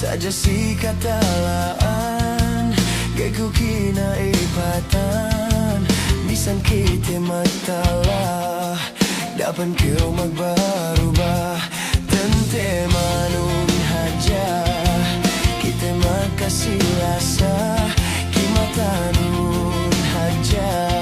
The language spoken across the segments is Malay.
Saja si katalaan Gaiku kina ipatan Bisan kita magtala Dapan kau magbarubah Tente manun haja Kita magkasilasa Kimatanun haja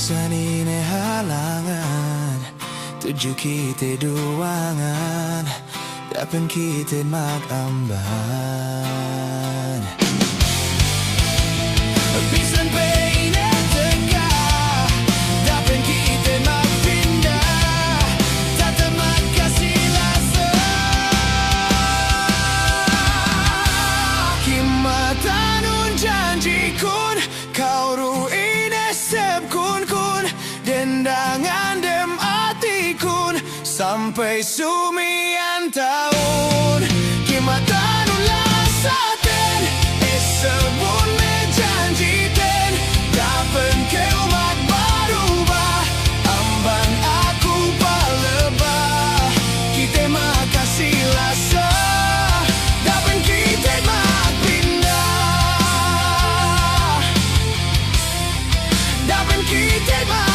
Bisan ini halangan Tuju kita duangan Dapan kita magamban Bisan ini teka Dapan kita magpindah Tata magkasilasa Kimatanun janjikun Kau ruin esep kun Dendangan dem atikun Sampai sumian tahun Kimatanun lasaten Esebun me janjiten Dapan kau magbarubah Amban aku palebah Kita magkasilasa Dapan kita magpindah Dapan kita